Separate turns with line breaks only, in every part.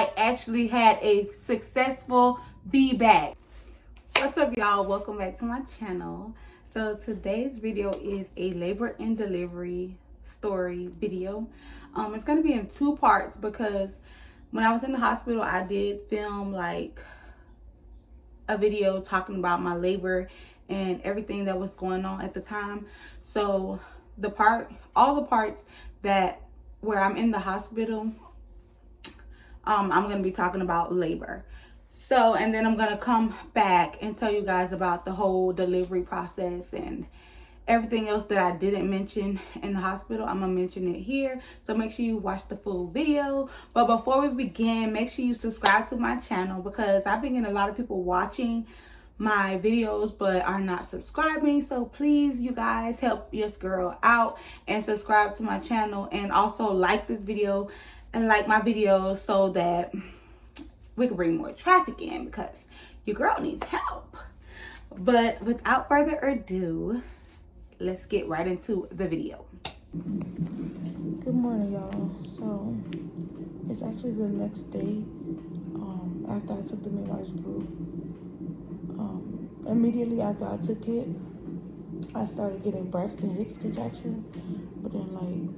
I actually had a successful Vbac. What's up, y'all? Welcome back to my channel. So today's video is a labor and delivery story video. It's going to be in two parts because when I was in the hospital, I did film like a video talking about my labor and everything that was going on at the time. So all the parts that where I'm in the hospital, I'm going to be talking about labor. So, and then I'm going to come back and tell you guys about the whole delivery process and everything else that I didn't mention in the hospital. I'm going to mention it here. So make sure you watch the full video. But before we begin, make sure you subscribe to my channel because I've been getting a lot of people watching my videos but are not subscribing. So please, you guys, help this girl out and subscribe to my channel, and also like this video and like my videos so that we can bring more traffic in because your girl needs help. But without further ado, let's get right into the video.
Good morning, y'all. So it's actually the next day after I took the Midwives Brew. Immediately after I took it, I started getting Braxton Hicks contractions, but then like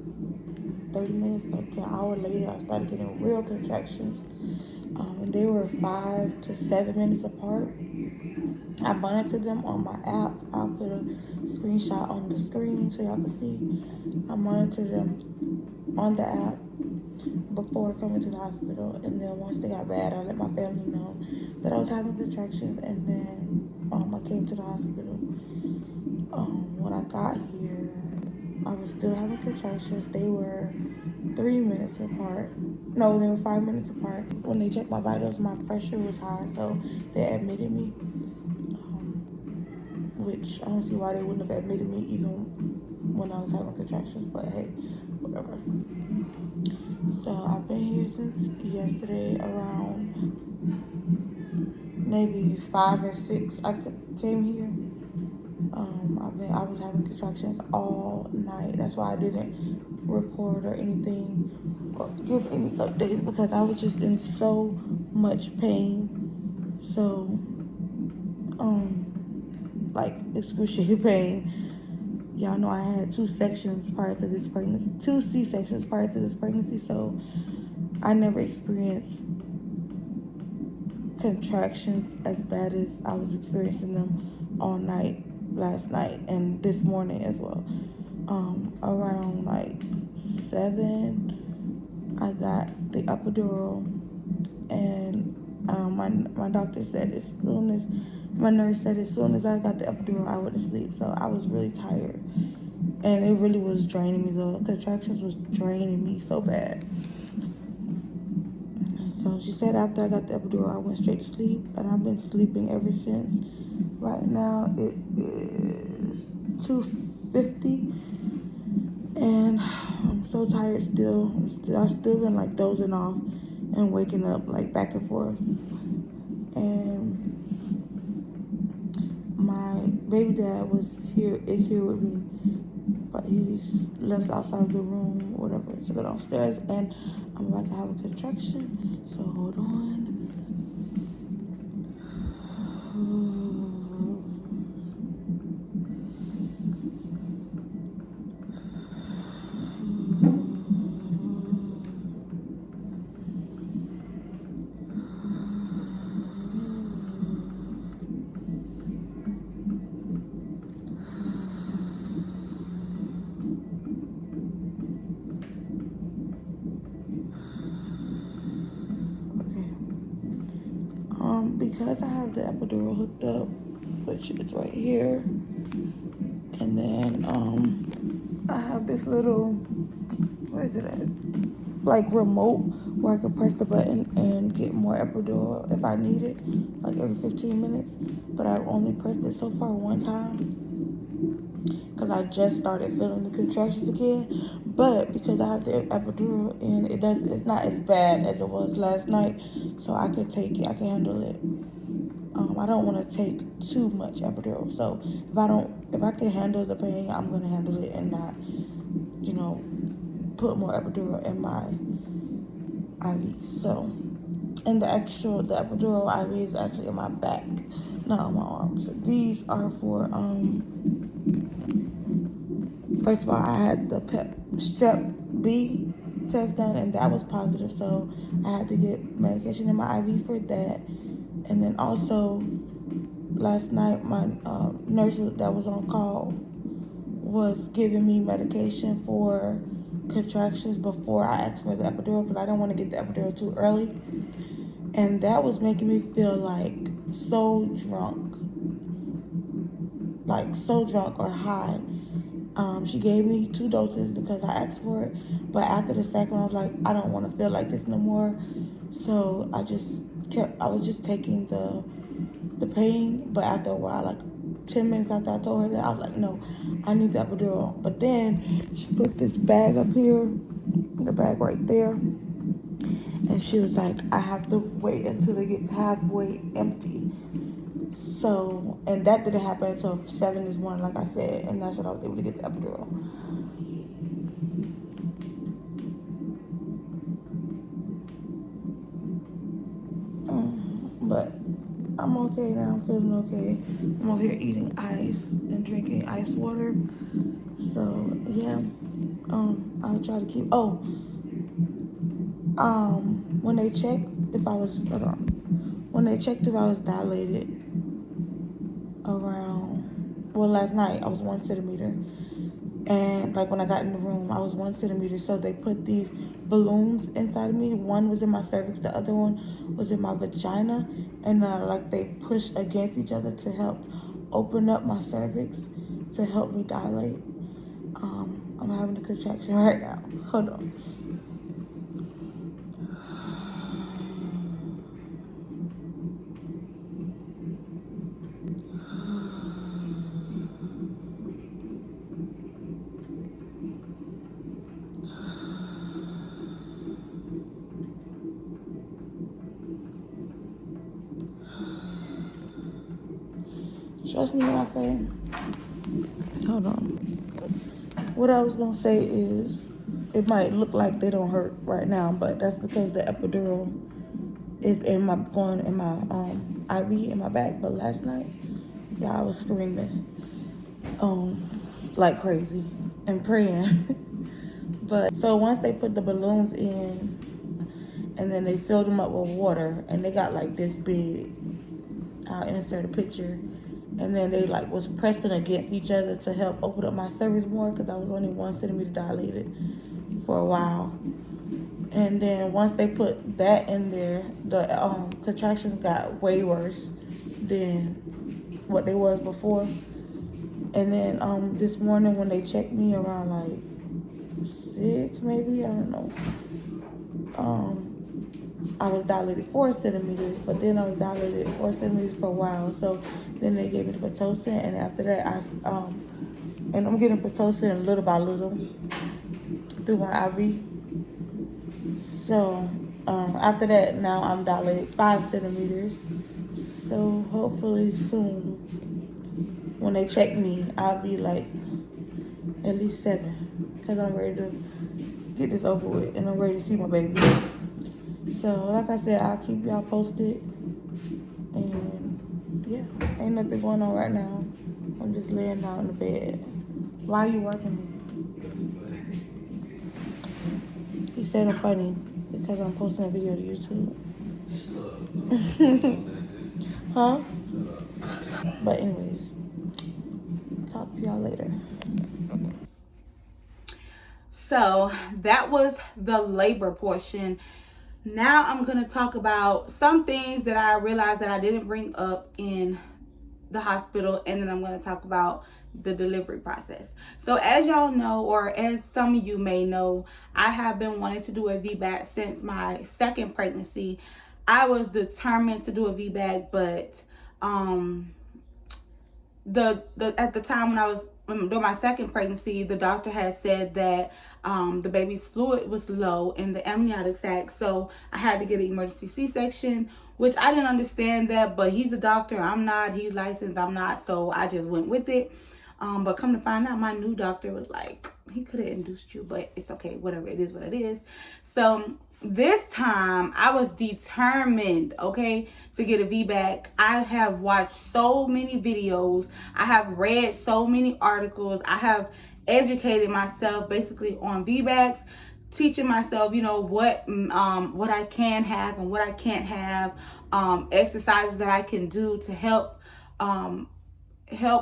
30 minutes, like to an hour later, I started getting real contractions. And they were 5 to 7 minutes apart. I monitored them on my app. I'll put a screenshot on the screen so y'all can see. I monitored them on the app before coming to the hospital, and then once they got bad, I let my family know that I was having contractions, and then I came to the hospital. When I got here, I was still having contractions. They were 3 minutes apart. No, they were 5 minutes apart. When they checked my vitals, my pressure was high, so they admitted me. Which I don't see why they wouldn't have admitted me even when I was having contractions, but hey, whatever. So I've been here since yesterday around maybe 5 or 6. I came here. I was having contractions all night. That's why I didn't record or anything or give any updates because I was just in so much pain. So, like excruciating pain. Y'all know I had 2 sections prior to this pregnancy, 2 C-sections prior to this pregnancy, so I never experienced contractions as bad as I was experiencing them all night last night and this morning as well. Around like 7, I got the epidural, and my doctor said my nurse said as soon as I got the epidural, I went to sleep. So I was really tired, and it really was draining me. The contractions was draining me so bad. So she said after I got the epidural, I went straight to sleep, and I've been sleeping ever since. Right now it is 2:50, and I'm so tired still. I've still been like dozing off and waking up like back and forth. And my baby dad is here with me, but he's left outside the room or whatever to go downstairs, and I'm about to have a contraction, so hold on. Because I have the epidural hooked up, which is right here, and then I have this little, where is it at? Like remote where I can press the button and get more epidural if I need it, like every 15 minutes. But I've only pressed it so far one time because I just started feeling the contractions again. But because I have the epidural and it's not as bad as it was last night, so I could take it, I can handle it. I don't want to take too much epidural, so if I can handle the pain, I'm gonna handle it and not, put more epidural in my IV. So And the epidural IV is actually in my back, not on my arms. So these are for, first of all, I had the strep B test done, and that was positive, so I had to get medication in my IV for that. And then also, last night, my nurse that was on call was giving me medication for contractions before I asked for the epidural, because I didn't want to get the epidural too early. And that was making me feel like so drunk or high. She gave me 2 doses because I asked for it, but after the second one, I was like, I don't want to feel like this no more. So I was just taking the pain, but after a while, like 10 minutes after I told her that, I was like, no, I need the epidural. But then she put this bag up here, the bag right there, and she was like, I have to wait until it gets halfway empty. So, and that didn't happen until 7 this morning, like I said, and that's when I was able to get the epidural. But I'm okay now. I'm feeling okay. I'm over here eating ice and drinking ice water. So yeah, I'll try to keep. When they checked if I was dilated around, well, last night I was 1 centimeter, and like when I got in the room, I was 1 centimeter. So they put these balloons inside of me. One was in my cervix, the other one was in my vagina, and like they push against each other to help open up my cervix to help me dilate. I'm having a contraction right now. Hold on. Trust me when I say, hold on. What I was gonna say is, it might look like they don't hurt right now, but that's because the epidural is going in my IV in my back. But last night, yeah, I was screaming, like crazy and praying. But so once they put the balloons in, and then they filled them up with water, and they got like this big. I'll insert a picture. And then they like was pressing against each other to help open up my cervix more, because I was only 1 centimeter dilated for a while. And then once they put that in there, the contractions got way worse than what they was before. And then this morning when they checked me around like 6 maybe, I don't know, I was dilated 4 centimeters, but then I was dilated 4 centimeters for a while. So then they gave me the Pitocin, and after that, and I'm getting Pitocin little by little through my IV. So after that, now I'm dilated 5 centimeters. So hopefully soon, when they check me, I'll be like at least 7, because I'm ready to get this over with, and I'm ready to see my baby. So, like I said, I'll keep y'all posted. And, yeah, ain't nothing going on right now. I'm just laying down in the bed. Why are you watching me? He said I'm funny because I'm posting a video to YouTube. Huh? But anyways, talk to y'all later.
So, that was the labor portion. Now I'm going to talk about some things that I realized that I didn't bring up in the hospital, and then I'm going to talk about the delivery process. So as y'all know, or as some of you may know, I have been wanting to do a Vbac since my second pregnancy. I was determined to do a Vbac, but at the time when I was during my second pregnancy, the doctor had said that the baby's fluid was low in the amniotic sac, so I had to get an emergency C-section, which I didn't understand that, but he's a doctor, I'm not, he's licensed, I'm not, so I just went with it. But come to find out, my new doctor was like, he could have induced you, but it's okay. Whatever, it is what it is. So this time I was determined, okay, to get a VBAC. I have watched so many videos. I have read so many articles. I have educated myself basically on VBACs, teaching myself, you know, what I can have and what I can't have, exercises that I can do to help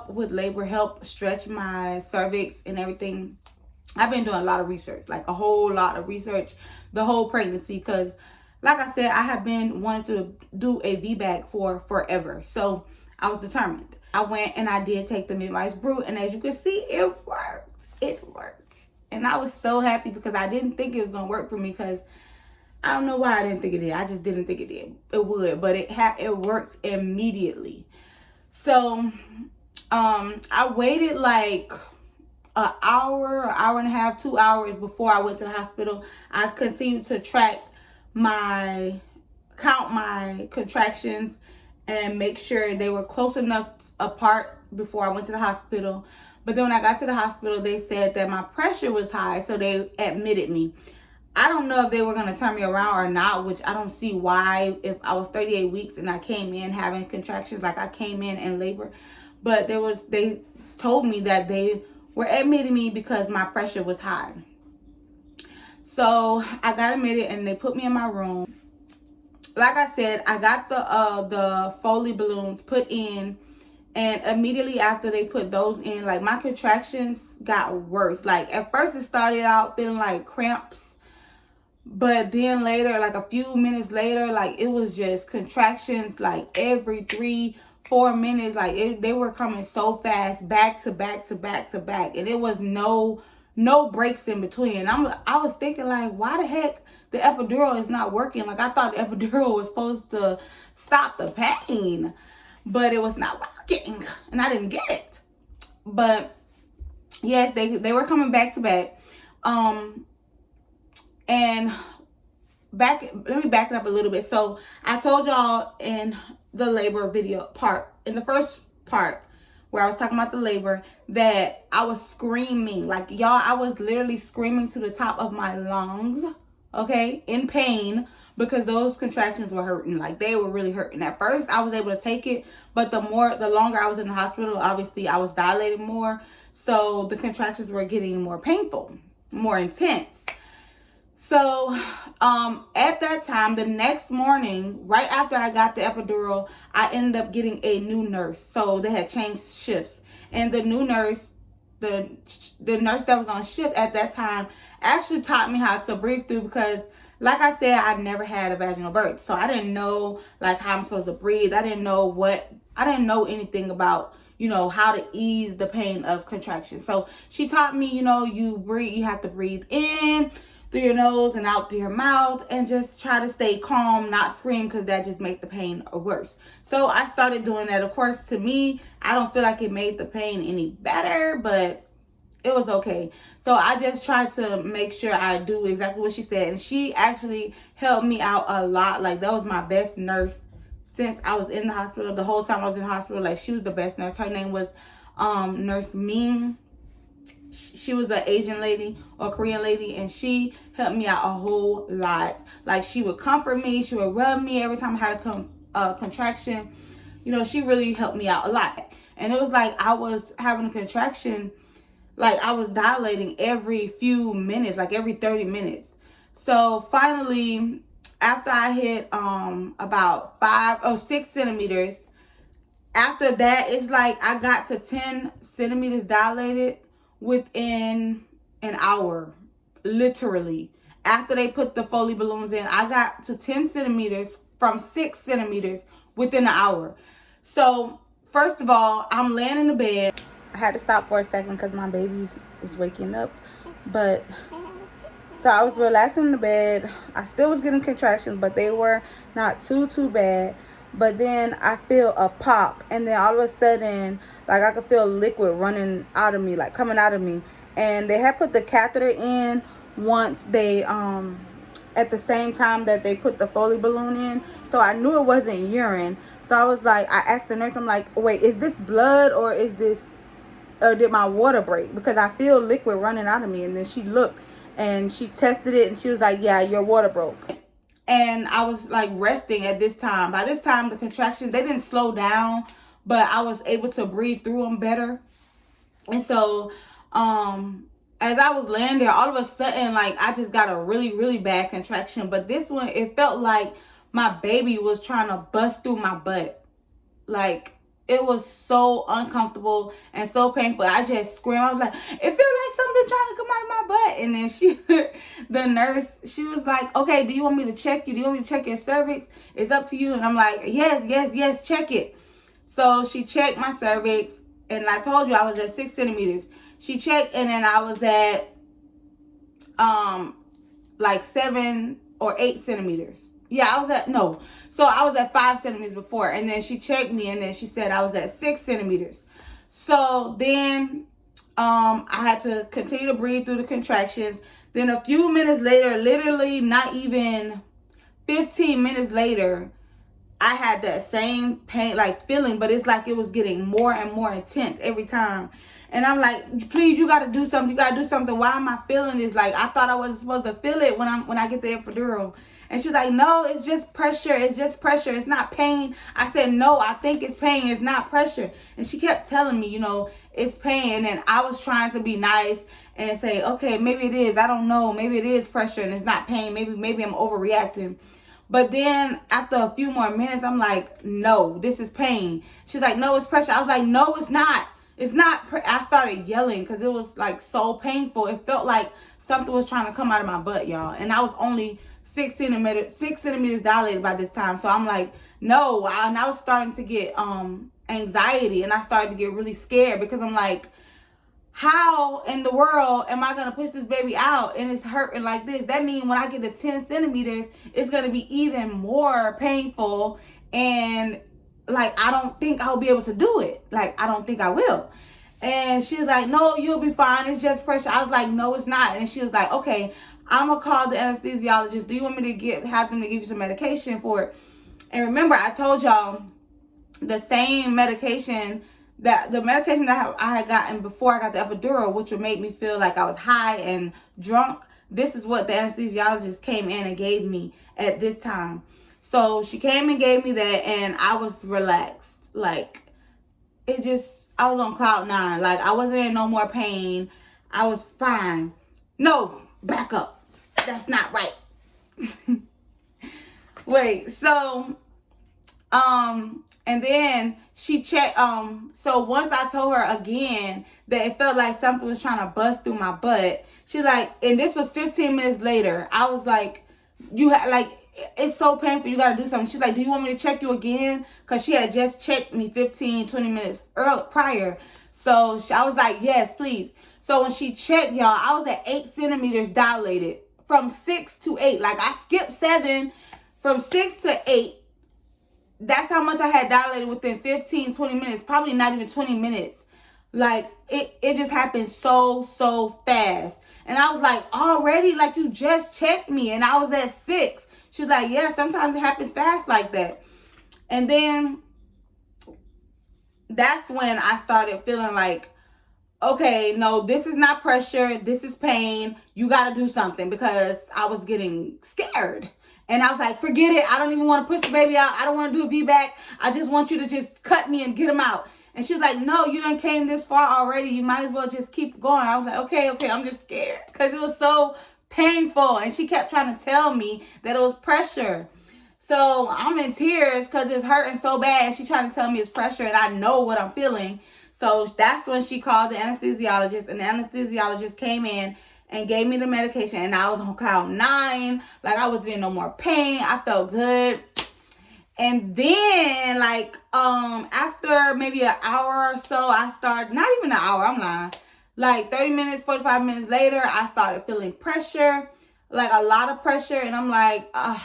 with labor, help stretch my cervix and everything. I've been doing a lot of research, like a whole lot of research the whole pregnancy, because like I said, I have been wanting to do a VBAC for forever. So I was determined. I went and I did take the Midwives Brew, and as you can see, it worked. It worked. And I was so happy because I didn't think it was going to work for me, because I don't know why I didn't think it did. I just didn't think it did. It would, but it worked immediately. So I waited like an hour and a half, 2 hours before I went to the hospital. I continued to count my contractions and make sure they were close enough apart before I went to the hospital. But then when I got to the hospital, they said that my pressure was high, so they admitted me. I don't know if they were going to turn me around or not, which I don't see why, if I was 38 weeks and I came in having contractions, like I came in labor. But they told me that they were admitting me because my pressure was high. So I got admitted and they put me in my room. Like I said, I got the Foley balloons put in, and immediately after they put those in, like my contractions got worse. Like at first it started out feeling like cramps, but then later, like a few minutes later, like it was just contractions like every 3-4 minutes. Like they were coming so fast, back to back to back to back, and it was no breaks in between. I was thinking, like, why the heck the epidural is not working? Like I thought the epidural was supposed to stop the pain, but it was not working, and I didn't get it. But yes, they were coming back to back. And let me back it up a little bit. So I told y'all in the labor video part, in the first part where I was talking about the labor, that I was screaming. Like, y'all, I was literally screaming to the top of my lungs, okay, in pain, because those contractions were hurting. Like, they were really hurting. At first, I was able to take it, but the longer I was in the hospital, obviously, I was dilating more. So the contractions were getting more painful, more intense. So at that time, the next morning, right after I got the epidural, I ended up getting a new nurse. So they had changed shifts. And the new nurse, the nurse that was on shift at that time, actually taught me how to breathe through, because like I said, I've never had a vaginal birth. So I didn't know like how I'm supposed to breathe. I didn't know anything about, you know, how to ease the pain of contractions. So she taught me, you know, you have to breathe in through your nose and out through your mouth, and just try to stay calm, not scream, because that just makes the pain worse. So I started doing that. Of course, to me, I don't feel like it made the pain any better, but it was okay. So I just tried to make sure I do exactly what she said, and she actually helped me out a lot. Like, that was my best nurse since I was in the hospital. The whole time I was in the hospital, like, she was the best nurse. Her name was Nurse Ming. She was an Asian lady or Korean lady, and she helped me out a whole lot. Like, she would comfort me, she would rub me every time I had a contraction. You know, she really helped me out a lot. And it was like I was having a contraction, like I was dilating every few minutes, like every 30 minutes. So finally, after I hit about 5 or 6 centimeters, after that, it's like I got to 10 centimeters dilated within an hour, literally. After they put the Foley balloons in, I got to 10 centimeters from 6 centimeters within an hour. So first of all, I'm laying in the bed. I had to stop for a second because my baby is waking up. But so I was relaxing in the bed. I still was getting contractions, but they were not too bad. But then I feel a pop, and then all of a sudden, like, I could feel liquid running out of me, like coming out of me. And they had put the catheter in once they at the same time that they put the Foley balloon in. So I knew it wasn't urine. So I was like, I asked the nurse, I'm like, wait, is this blood or is this or did my water break? Because I feel liquid running out of me. And then she looked and she tested it and she was like, yeah, your water broke. And I was like resting at this time. By this time, the contractions, they didn't slow down, but I was able to breathe through them better. And so, as I was laying there, all of a sudden, like, I just got a really, really bad contraction. But this one, it felt like my baby was trying to bust through my butt. Like, it was so uncomfortable and so painful. I just screamed. I was like, it feels like something trying to come out of my butt. And then the nurse, she was like, okay, do you want me to check you? Do you want me to check your cervix? It's up to you. And I'm like, yes, check it. So she checked my cervix. And I told you I was at 6 centimeters. She checked, and then I was at like 7 or 8 centimeters. Yeah, I was at 5 centimeters before. And then she checked me, and then she said I was at 6 centimeters. So then I had to continue to breathe through the contractions. Then a few minutes later, literally not even 15 minutes later, I had that same pain, like feeling, but it's like it was getting more and more intense every time. And I'm like, please, you got to do something. You got to do something. Why am I feeling this? Like, I thought I wasn't supposed to feel it when I get the epidural. And she's like, no, it's just pressure. It's just pressure. It's not pain. I said, no, I think it's pain. It's not pressure. And she kept telling me, it's pain. And then I was trying to be nice and say, okay, maybe it is. I don't know. Maybe it is pressure and it's not pain. Maybe I'm overreacting. But then after a few more minutes, I'm like, no, this is pain. She's like, no, it's pressure. I was like, no, it's not. It's not. I started yelling because it was like so painful. It felt like something was trying to come out of my butt, y'all. And I was only 6 centimeters dilated by this time. So I'm like, no. And I was starting to get anxiety, and I started to get really scared because I'm like, how in the world am I going to push this baby out and it's hurting like this? That means when I get to 10 centimeters, it's going to be even more painful. And like, I don't think I'll be able to do it. Like, I don't think I will. And she was like, no, you'll be fine. It's just pressure. I was like, no, it's not. And she was like, okay, I'm going to call the anesthesiologist. Do you want me to have them to give you some medication for it? And remember, I told y'all the same medication that I had gotten before I got the epidural, which would make me feel like I was high and drunk. This is what the anesthesiologist came in and gave me at this time. So she came and gave me that, and I was relaxed. Like, I was on cloud 9. Like, I wasn't in no more pain. I was fine. No, back up. That's not right. Wait, so, and then she checked, so once I told her again that it felt like something was trying to bust through my butt, she like, and this was 15 minutes later, I was like, it's so painful, you gotta do something. She's like, do you want me to check you again? Because she had just checked me 15, 20 minutes prior. So I was like, yes, please. So when she checked, y'all, I was at 8 centimeters dilated from 6 to 8. Like, I skipped 7 from 6 to 8. That's how much I had dilated within 15, 20 minutes. Probably not even 20 minutes. Like, it just happened so fast. And I was like, already? Like, you just checked me. And I was at 6. She's like, yeah, sometimes it happens fast like that. And then that's when I started feeling like, okay, no, this is not pressure. This is pain. You got to do something, because I was getting scared. And I was like, forget it. I don't even want to push the baby out. I don't want to do a Vbac. I just want you to just cut me and get him out. And she was like, no, you done came this far already. You might as well just keep going. I was like, okay, I'm just scared, because it was so painful. And she kept trying to tell me that it was pressure. So I'm in tears because it's hurting so bad. And she's trying to tell me it's pressure, and I know what I'm feeling. So that's when she called the anesthesiologist, and the anesthesiologist came in and gave me the medication, and I was on cloud 9. Like, I wasn't in no more pain. I felt good. And then, like, after maybe an hour or so, I started, not even an hour, I'm lying. Like, 30 minutes, 45 minutes later, I started feeling pressure, like a lot of pressure. And I'm like, I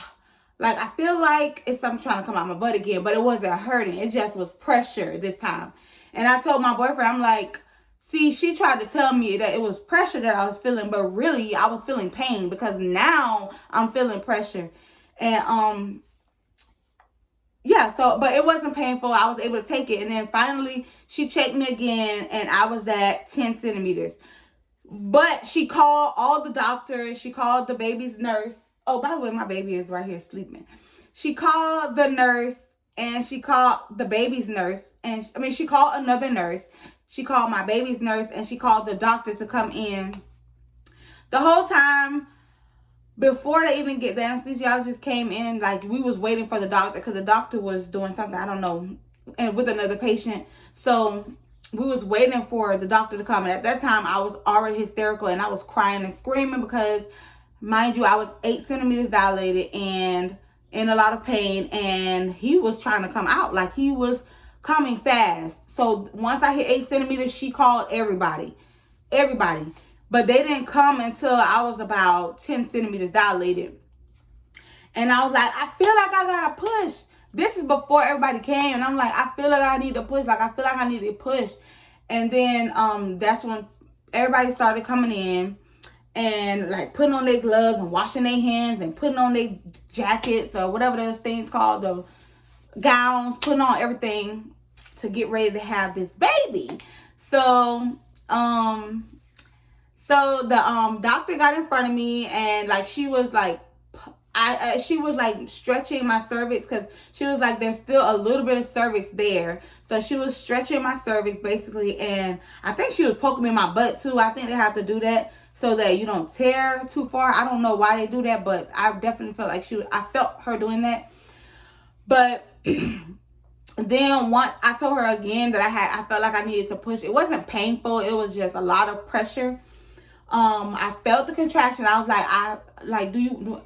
feel like it's something trying to come out my butt again, but it wasn't hurting. It just was pressure this time. And I told my boyfriend, I'm like, see, she tried to tell me that it was pressure that I was feeling, but really I was feeling pain, because now I'm feeling pressure. And, yeah, yeah, so, but it wasn't painful. I was able to take it. And then finally, she checked me again, and I was at 10 centimeters. But she called all the doctors. She called the baby's nurse. Oh, by the way, my baby is right here sleeping. She called the nurse, and she called the baby's nurse. And she called another nurse. She called my baby's nurse, and she called the doctor to come in. The whole time, before they even get the anesthesiologist came in, like, we was waiting for the doctor because the doctor was doing something, I don't know, and with another patient. So we was waiting for the doctor to come. And at that time, I was already hysterical, and I was crying and screaming because, mind you, I was 8 centimeters dilated and in a lot of pain, and he was trying to come out. Like, he was coming fast. So once I hit 8 centimeters, she called everybody. But they didn't come until I was about 10 centimeters dilated. And I was like, I feel like I gotta push. This is before everybody came. And I'm like, I feel like I need to push. Like, I feel like I need to push. And then that's when everybody started coming in and, like, putting on their gloves and washing their hands and putting on their jackets or whatever those things called, the gowns, putting on everything to get ready to have this baby. So the doctor got in front of me, and, like, she was like, she was like stretching my cervix, because she was like, there's still a little bit of cervix there. So she was stretching my cervix basically, and I think she was poking me in my butt too. I think they have to do that so that you don't tear too far. I don't know why they do that, but I definitely felt like I felt her doing that. But then once I told her again that I felt like I needed to push. It wasn't painful. It was just a lot of pressure. I felt the contraction. I was like,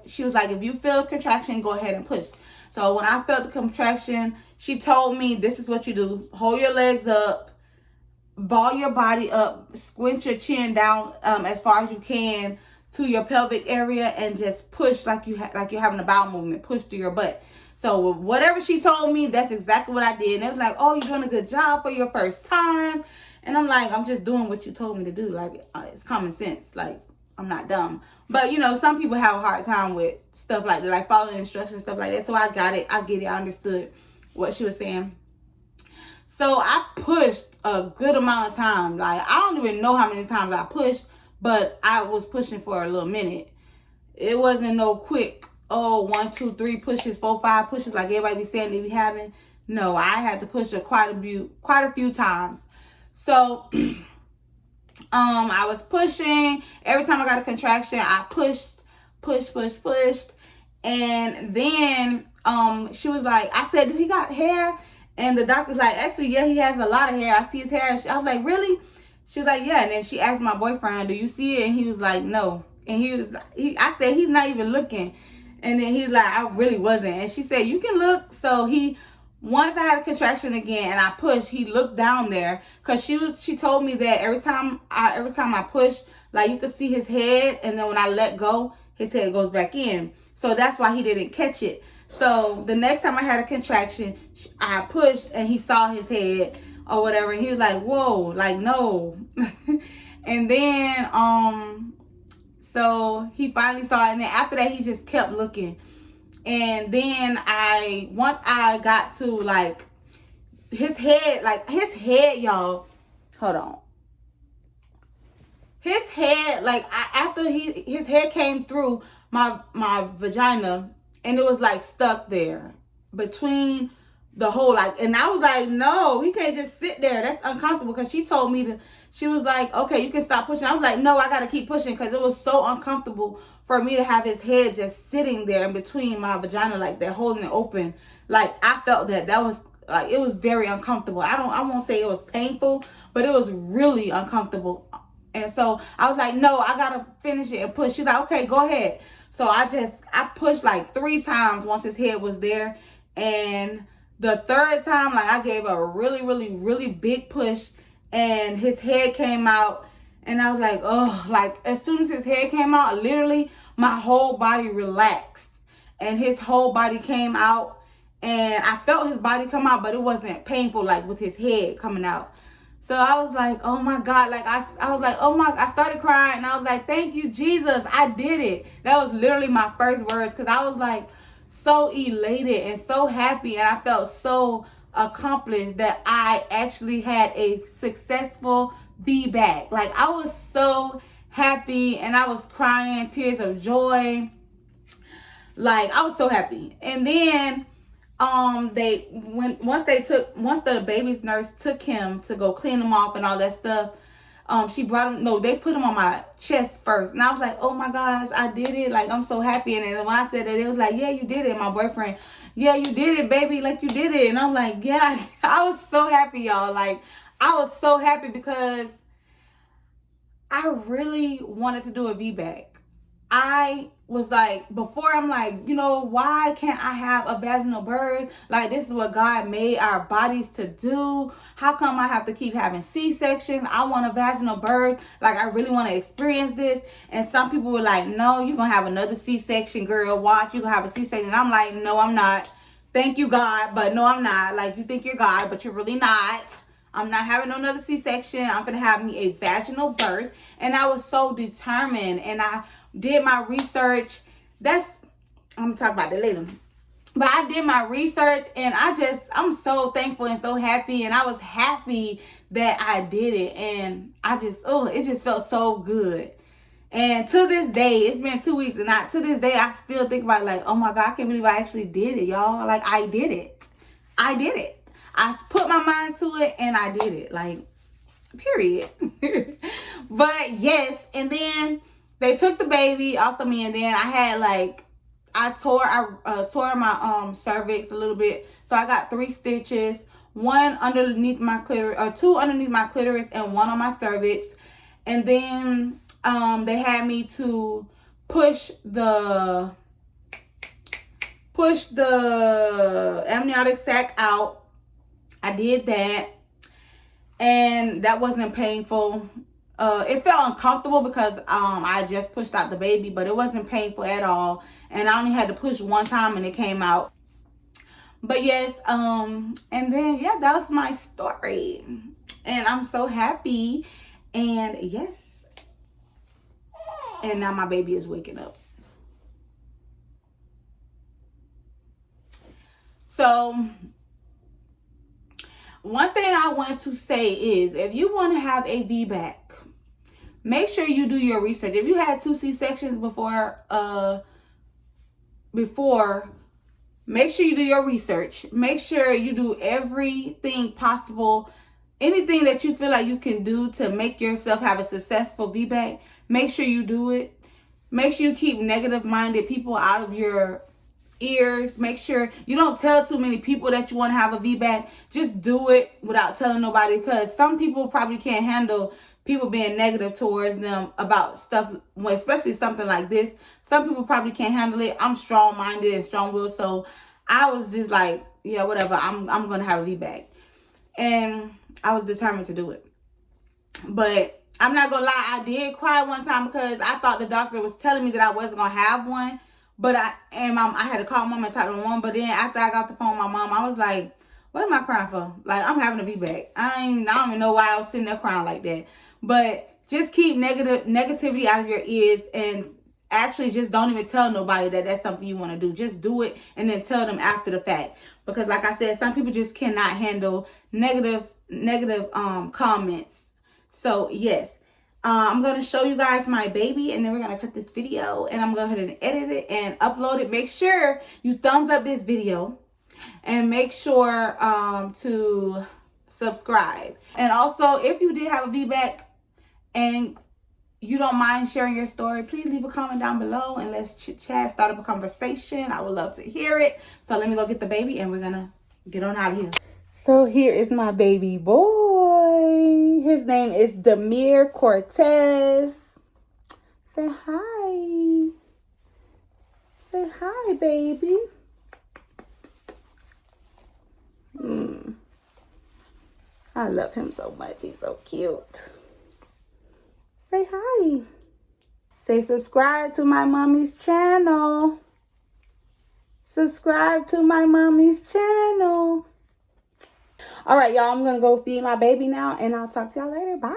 she was like, if you feel a contraction, go ahead and push. So when I felt the contraction, she told me, this is what you do. Hold your legs up, ball your body up, squint your chin down as far as you can to your pelvic area, and just push like you're having a bowel movement. Push through your butt. So whatever she told me, that's exactly what I did. And it was like, oh, you're doing a good job for your first time. And I'm like, I'm just doing what you told me to do. Like, it's common sense. Like, I'm not dumb. But, you know, some people have a hard time with stuff like that, like following instructions, stuff like that. So I got it. I get it. I understood what she was saying. So I pushed a good amount of time. Like, I don't even know how many times I pushed, but I was pushing for a little minute. It wasn't no quick, 1, 2, 3 pushes, 4, 5 pushes like everybody be saying they be having. No, I had to push quite a few times. So, I was pushing. Every time I got a contraction, I pushed. And then, she was like, I said, do he got hair? And the doctor's like, actually, yeah, he has a lot of hair. I see his hair. I was like, really? She was like, yeah. And then she asked my boyfriend, do you see it? And he was like, no. And I said, he's not even looking. And then he was like, I really wasn't. And she said, you can look. So once I had a contraction again and I pushed, he looked down there, because she told me that every time I push, like, you could see his head, and then when I let go, his head goes back in. So that's why he didn't catch it. So the next time I had a contraction, I pushed and he saw his head or whatever, and he was like, whoa, like, no. And then so he finally saw it, and then after that he just kept looking. And then once I got to, like, his head, y'all, hold on. His head, like, after his head came through my vagina, and it was, like, stuck there between the hole, like, and I was like, no, he can't just sit there. That's uncomfortable, because she told me she was like, okay, you can stop pushing. I was like, no, I got to keep pushing, because it was so uncomfortable for me to have his head just sitting there in between my vagina like that, holding it open. Like, I felt that was, like, it was very uncomfortable. I won't say it was painful, but it was really uncomfortable. And so I was like, no, I gotta finish it and push. She's like, okay, go ahead. So I pushed like 3 times once his head was there. And the third time, like, I gave a really, really, really big push, and his head came out. And I was like, oh, like, as soon as his head came out, literally my whole body relaxed, and his whole body came out, and I felt his body come out, but it wasn't painful like with his head coming out. So I was like, oh my God, like, I was like, oh my, I started crying, and I was like, thank you, Jesus, I did it. That was literally my first words, because I was like so elated and so happy, and I felt so accomplished that I actually had a successful Vbac. Like, I was so happy, and I was crying tears of joy. Like, I was so happy. And then once the baby's nurse took him to go clean him off and all that stuff, she brought him, no, they put him on my chest first. And I was like, oh my gosh, I did it. Like, I'm so happy. And then when I said that, it was like, yeah, you did it. My boyfriend, yeah, you did it, baby. Like, you did it. And I'm like, yeah, I was so happy, y'all. Like, I was so happy because I really wanted to do a Vbac. I was like, before, I'm like, you know, why can't I have a vaginal birth? Like, this is what God made our bodies to do. How come I have to keep having C-sections? I want a vaginal birth. Like, I really want to experience this. And some people were like, no, you're going to have another C-section, girl. Watch, you're going to have a C-section. And I'm like, no, I'm not. Thank you, God. But no, I'm not. Like, you think you're God, but you're really not. I'm not having another C-section. I'm going to have me a vaginal birth. And I was so determined. And I did my research. I'm going to talk about that later. But I did my research, and I'm so thankful and so happy. And I was happy that I did it. And it just felt so good. And to this day, it's been 2 weeks, and to this day, I still think about it, like, oh my God, I can't believe I actually did it, y'all. Like, I did it. I did it. I put my mind to it, and I did it. Like, period. But yes, and then they took the baby off of me, and then I had I tore my cervix a little bit. So I got 3 stitches, 1 underneath my clitoris, or 2 underneath my clitoris, and 1 on my cervix. And then they had me to push the amniotic sac out. I did that, and that wasn't painful. It felt uncomfortable because I just pushed out the baby, but it wasn't painful at all. And I only had to push 1 time and it came out. But yes, and then, yeah, that was my story. And I'm so happy. And yes. And now my baby is waking up. So, one thing I want to say is, if you want to have a Vbac, make sure you do your research. If you had 2 C-sections before, make sure you do your research. Make sure you do everything possible. Anything that you feel like you can do to make yourself have a successful Vbac, make sure you do it. Make sure you keep negative-minded people out of your ears. Make sure you don't tell too many people that you want to have a Vbac. Just do it without telling nobody, because some people probably can't handle people being negative towards them about stuff, especially something like this. Some people probably can't handle it. I'm strong-minded and strong-willed, so I was just like, yeah, whatever. I'm going to have a Vbac. And I was determined to do it. But I'm not going to lie, I did cry one time because I thought the doctor was telling me that I wasn't going to have one. But I had to call mom and talk to my mom. But then after I got the phone with my mom, I was like, what am I crying for? Like, I'm having a Vbac. I don't even know why I was sitting there crying like that. But just keep negativity out of your ears, and actually just don't even tell nobody that that's something you want to do. Just do it and then tell them after the fact. Because like I said, some people just cannot handle negative comments. So yes, I'm going to show you guys my baby, and then we're going to cut this video, and I'm going to go ahead and edit it and upload it. Make sure you thumbs up this video, and make sure to subscribe. And also, if you did have a Vbac and you don't mind sharing your story, please leave a comment down below and let's chit chat, start up a conversation. I would love to hear it. So let me go get the baby, and we're gonna get on out of here. So here is my baby boy. His name is Demir Cortez. Say hi. Say hi, baby. I love him so much. He's so cute. Say hi. Say subscribe to my mommy's channel. Subscribe to my mommy's channel. All right, y'all. I'm going to go feed my baby now, and I'll talk to y'all later. Bye.